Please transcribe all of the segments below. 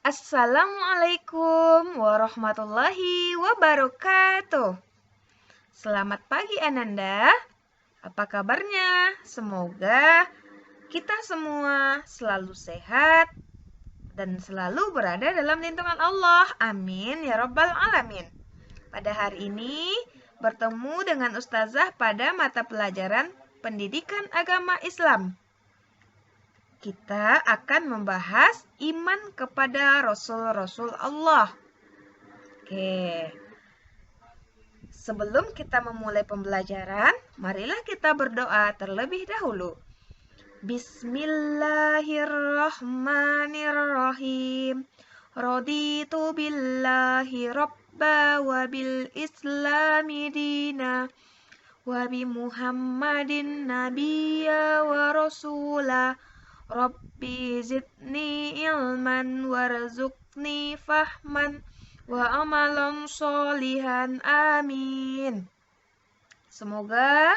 Assalamualaikum warahmatullahi wabarakatuh. Selamat pagi Ananda. Apa kabarnya? Semoga kita semua selalu sehat dan selalu berada dalam lindungan Allah. Amin ya rabbal alamin. Pada hari ini bertemu dengan Ustazah pada mata pelajaran Pendidikan Agama Islam. Kita akan membahas iman kepada Rasul-Rasul Allah. Oke. Sebelum kita memulai pembelajaran, marilah kita berdoa terlebih dahulu. Bismillahirrahmanirrahim. Raditu billahi rabba wa bil islami dina wa bi Muhammadin nabiyya wa rasula. Rabbi zidni ilman warzuqni fahman wa amalan solihan. Amin. Semoga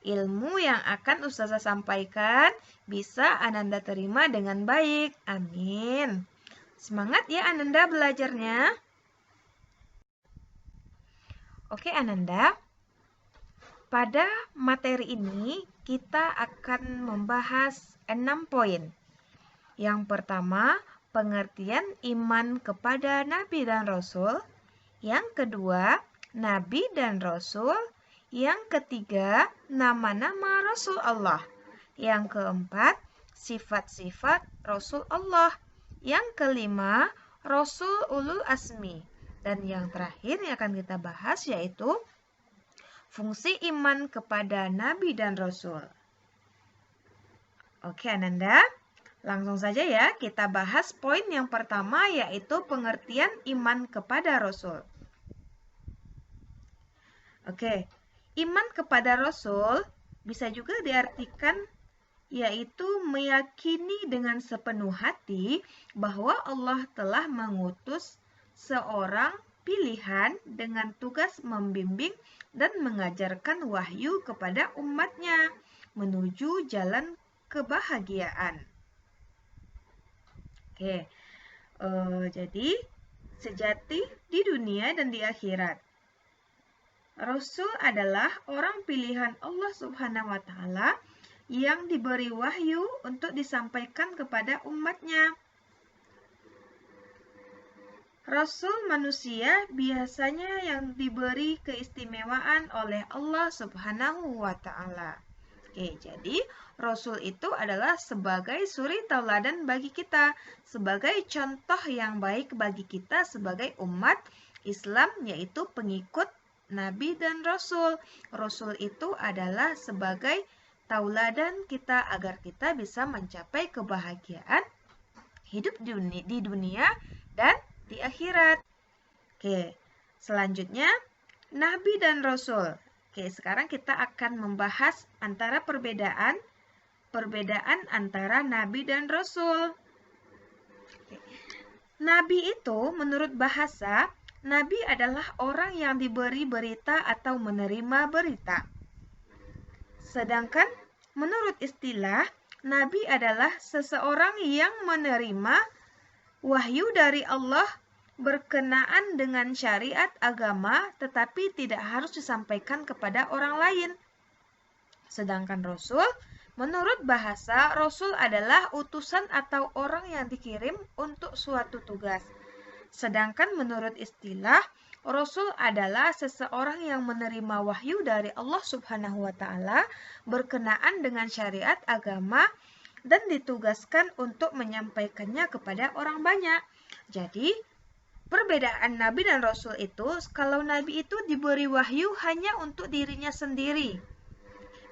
ilmu yang akan Ustazah sampaikan bisa Ananda terima dengan baik. Amin. Semangat ya Ananda belajarnya. Oke Ananda. Pada materi ini kita akan membahas 6 poin. Yang pertama, pengertian iman kepada Nabi dan Rasul. Yang kedua, Nabi dan Rasul. Yang ketiga, nama-nama Rasul Allah. Yang keempat, sifat-sifat Rasul Allah. Yang kelima, Rasul Ulul Azmi. Dan yang terakhir yang akan kita bahas yaitu fungsi iman kepada Nabi dan Rasul. Oke Ananda, langsung saja ya kita bahas poin yang pertama yaitu pengertian iman kepada Rasul. Oke, iman kepada Rasul bisa juga diartikan yaitu meyakini dengan sepenuh hati bahwa Allah telah mengutus seorang pilihan dengan tugas membimbing dan mengajarkan wahyu kepada umatnya menuju jalan kebahagiaan. Oke, jadi sejati di dunia dan di akhirat. Rasul adalah orang pilihan Allah Subhanahu wa Ta'ala yang diberi wahyu untuk disampaikan kepada umatnya. Rasul manusia biasanya yang diberi keistimewaan oleh Allah Subhanahu wa Ta'ala. Oke, jadi Rasul itu adalah sebagai suri tauladan bagi kita, sebagai contoh yang baik bagi kita sebagai umat Islam, yaitu pengikut Nabi dan Rasul. Rasul itu adalah sebagai tauladan kita agar kita bisa mencapai kebahagiaan hidup di dunia dan di akhirat. Oke, selanjutnya Nabi dan Rasul. Oke, sekarang kita akan membahas antara perbedaan antara Nabi dan Rasul. Oke. Nabi itu menurut bahasa, Nabi adalah orang yang diberi berita atau menerima berita. Sedangkan menurut istilah, Nabi adalah seseorang yang menerima wahyu dari Allah berkenaan dengan syariat agama tetapi tidak harus disampaikan kepada orang lain. Sedangkan Rasul, menurut bahasa, Rasul adalah utusan atau orang yang dikirim untuk suatu tugas. Sedangkan menurut istilah, Rasul adalah seseorang yang menerima wahyu dari Allah Subhanahu wa Ta'ala berkenaan dengan syariat agama dan ditugaskan untuk menyampaikannya kepada orang banyak. Jadi, perbedaan Nabi dan Rasul itu, kalau Nabi itu diberi wahyu hanya untuk dirinya sendiri.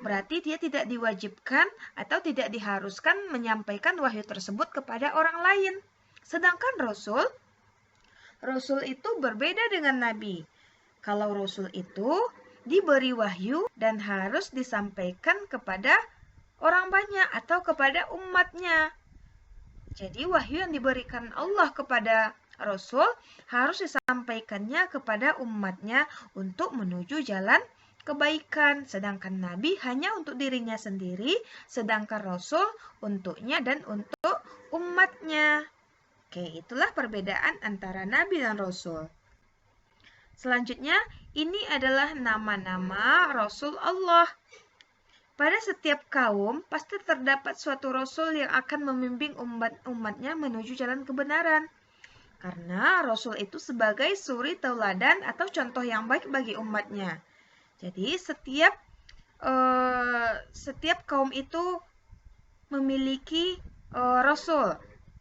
Berarti dia tidak diwajibkan atau tidak diharuskan menyampaikan wahyu tersebut kepada orang lain. Sedangkan Rasul itu berbeda dengan Nabi. Kalau Rasul itu diberi wahyu dan harus disampaikan kepada orang banyak atau kepada umatnya. Jadi wahyu yang diberikan Allah kepada Rasul harus disampaikannya kepada umatnya untuk menuju jalan kebaikan. Sedangkan Nabi hanya untuk dirinya sendiri, sedangkan Rasul untuknya dan untuk umatnya. Oke, itulah perbedaan antara nabi dan rasul. Selanjutnya, ini adalah nama-nama rasul Allah. Pada setiap kaum, pasti terdapat suatu rasul yang akan membimbing umat-umatnya menuju jalan kebenaran. Karena rasul itu sebagai suri tauladan atau contoh yang baik bagi umatnya. Jadi setiap kaum itu memiliki rasul.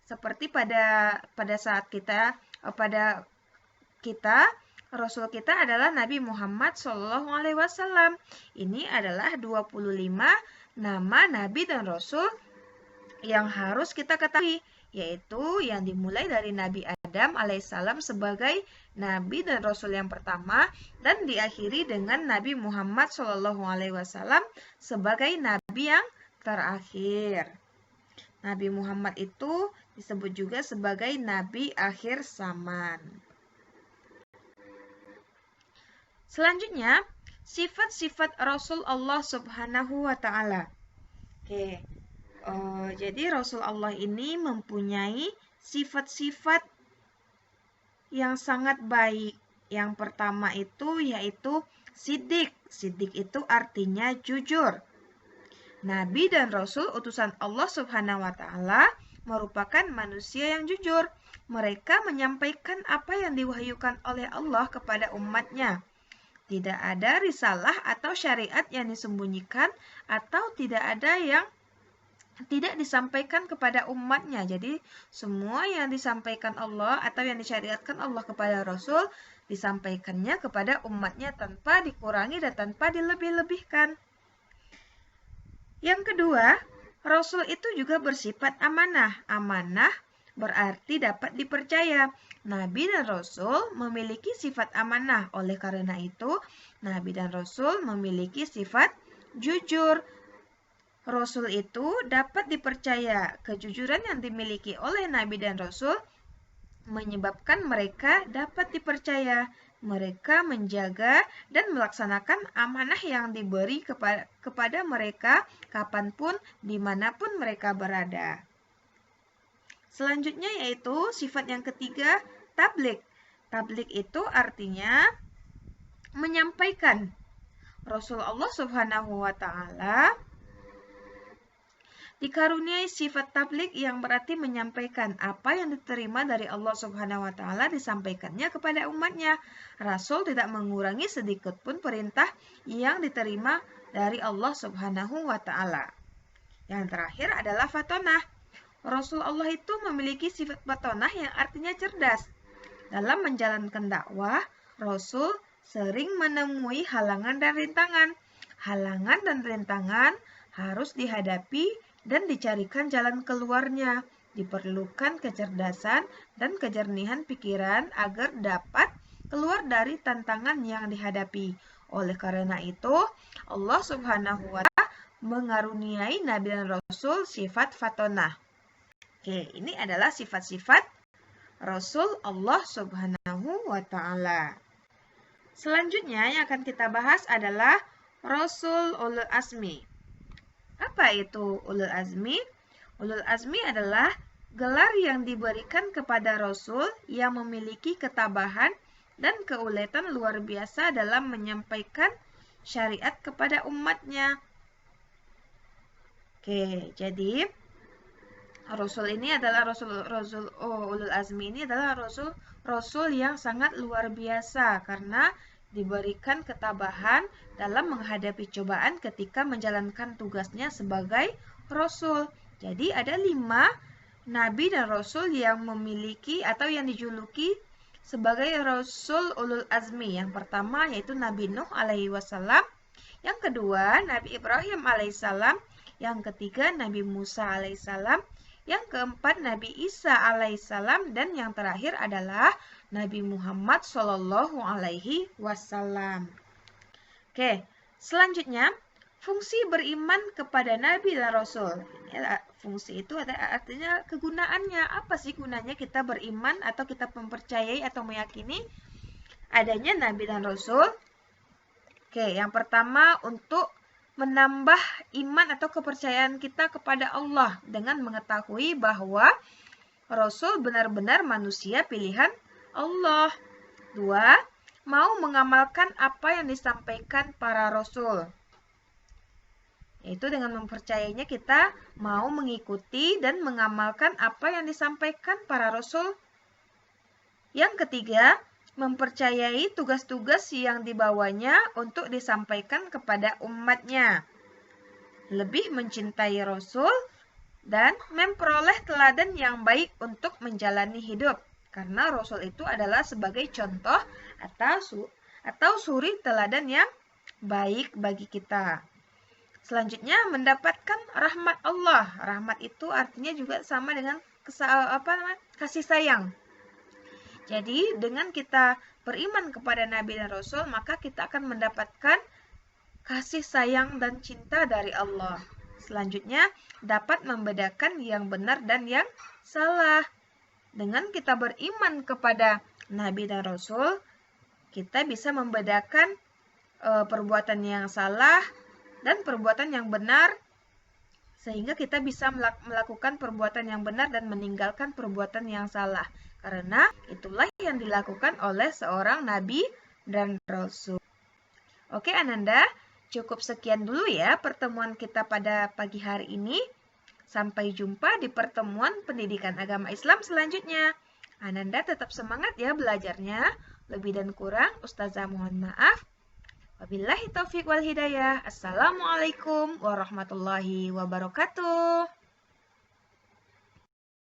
Seperti pada saat kita rasul kita adalah Nabi Muhammad SAW. Ini adalah 25 nama nabi dan rasul yang harus kita ketahui, yaitu yang dimulai dari Nabi Adam alaihissalam sebagai nabi dan rasul yang pertama dan diakhiri dengan Nabi Muhammad SAW sebagai nabi yang terakhir. Nabi Muhammad itu disebut juga sebagai nabi akhir zaman. Selanjutnya, sifat-sifat Rasul Allah Subhanahu wa Ta'ala. Oke. Jadi Rasul Allah ini mempunyai sifat-sifat yang sangat baik. Yang pertama itu yaitu siddiq. Siddiq itu artinya jujur. Nabi dan Rasul utusan Allah Subhanahu wa Ta'ala merupakan manusia yang jujur. Mereka menyampaikan apa yang diwahyukan oleh Allah kepada umatnya. Tidak ada risalah atau syariat yang disembunyikan atau tidak ada yang tidak disampaikan kepada umatnya. Jadi semua yang disampaikan Allah atau yang disyariatkan Allah kepada Rasul disampaikannya kepada umatnya tanpa dikurangi dan tanpa dilebih-lebihkan. Yang kedua, Rasul itu juga bersifat amanah. Amanah berarti dapat dipercaya. Nabi dan Rasul memiliki sifat amanah. Oleh karena itu, Nabi dan Rasul memiliki sifat jujur. Rasul itu dapat dipercaya. Kejujuran yang dimiliki oleh Nabi dan Rasul menyebabkan mereka dapat dipercaya. Mereka menjaga dan melaksanakan amanah yang diberi kepada mereka kapanpun, dimanapun mereka berada. Selanjutnya yaitu sifat yang ketiga, tabligh. Tabligh itu artinya menyampaikan. Rasulullah Subhanahu wa Ta'ala dikaruniai sifat tabligh yang berarti menyampaikan apa yang diterima dari Allah Subhanahu wa Ta'ala disampaikannya kepada umatnya. Rasul tidak mengurangi sedikit pun perintah yang diterima dari Allah Subhanahu wa Ta'ala. Yang terakhir adalah fatonah. Rasulullah itu memiliki sifat fatonah yang artinya cerdas. Dalam menjalankan dakwah, Rasul sering menemui halangan dan rintangan. Halangan dan rintangan harus dihadapi dan dicarikan jalan keluarnya. Diperlukan kecerdasan dan kejernihan pikiran agar dapat keluar dari tantangan yang dihadapi. Oleh karena itu, Allah Subhanahu wa Ta'ala mengaruniai Nabi dan Rasul sifat fatonah. Oke, ini adalah sifat-sifat Rasul Allah Subhanahu wa Ta'ala. Selanjutnya yang akan kita bahas adalah Rasul Ulul Azmi. Apa itu Ulul Azmi? Ulul Azmi adalah gelar yang diberikan kepada Rasul yang memiliki ketabahan dan keuletan luar biasa dalam menyampaikan syariat kepada umatnya. Oke, jadi Rasul ini adalah Ulul Azmi ini adalah Rasul yang sangat luar biasa karena diberikan ketabahan dalam menghadapi cobaan ketika menjalankan tugasnya sebagai Rasul. Jadi ada 5 Nabi dan Rasul yang memiliki atau yang dijuluki sebagai Rasul Ulul Azmi. Yang pertama yaitu Nabi Nuh alaihi wasallam, yang kedua Nabi Ibrahim alaihissalam, yang ketiga Nabi Musa alaihissalam, yang keempat Nabi Isa alaihissalam, dan yang terakhir adalah Nabi Muhammad Shallallahu alaihi wasallam. Oke, selanjutnya fungsi beriman kepada Nabi dan Rasul. Fungsi itu artinya kegunaannya. Apa sih gunanya kita beriman atau kita mempercayai atau meyakini adanya Nabi dan Rasul? Oke, yang pertama untuk menambah iman atau kepercayaan kita kepada Allah dengan mengetahui bahwa Rasul benar-benar manusia pilihan Allah. 2. Mau mengamalkan apa yang disampaikan para Rasul. Yaitu dengan mempercayainya kita mau mengikuti dan mengamalkan apa yang disampaikan para Rasul. Yang ketiga, mempercayai tugas-tugas yang dibawanya untuk disampaikan kepada umatnya. Lebih mencintai Rasul dan memperoleh teladan yang baik untuk menjalani hidup. Karena Rasul itu adalah sebagai contoh atau suri teladan yang baik bagi kita. Selanjutnya, mendapatkan rahmat Allah. Rahmat itu artinya juga sama dengan kasih sayang. Jadi, dengan kita beriman kepada Nabi dan Rasul, maka kita akan mendapatkan kasih sayang dan cinta dari Allah. Selanjutnya, dapat membedakan yang benar dan yang salah. Dengan kita beriman kepada Nabi dan Rasul, kita bisa membedakan perbuatan yang salah dan perbuatan yang benar, sehingga kita bisa melakukan perbuatan yang benar dan meninggalkan perbuatan yang salah. Karena itulah yang dilakukan oleh seorang Nabi dan Rasul. Oke Ananda, cukup sekian dulu ya pertemuan kita pada pagi hari ini. Sampai jumpa di pertemuan pendidikan agama Islam selanjutnya. Ananda tetap semangat ya belajarnya. Lebih dan kurang, Ustazah mohon maaf. Wabillahi taufiq wal hidayah. Assalamualaikum warahmatullahi wabarakatuh.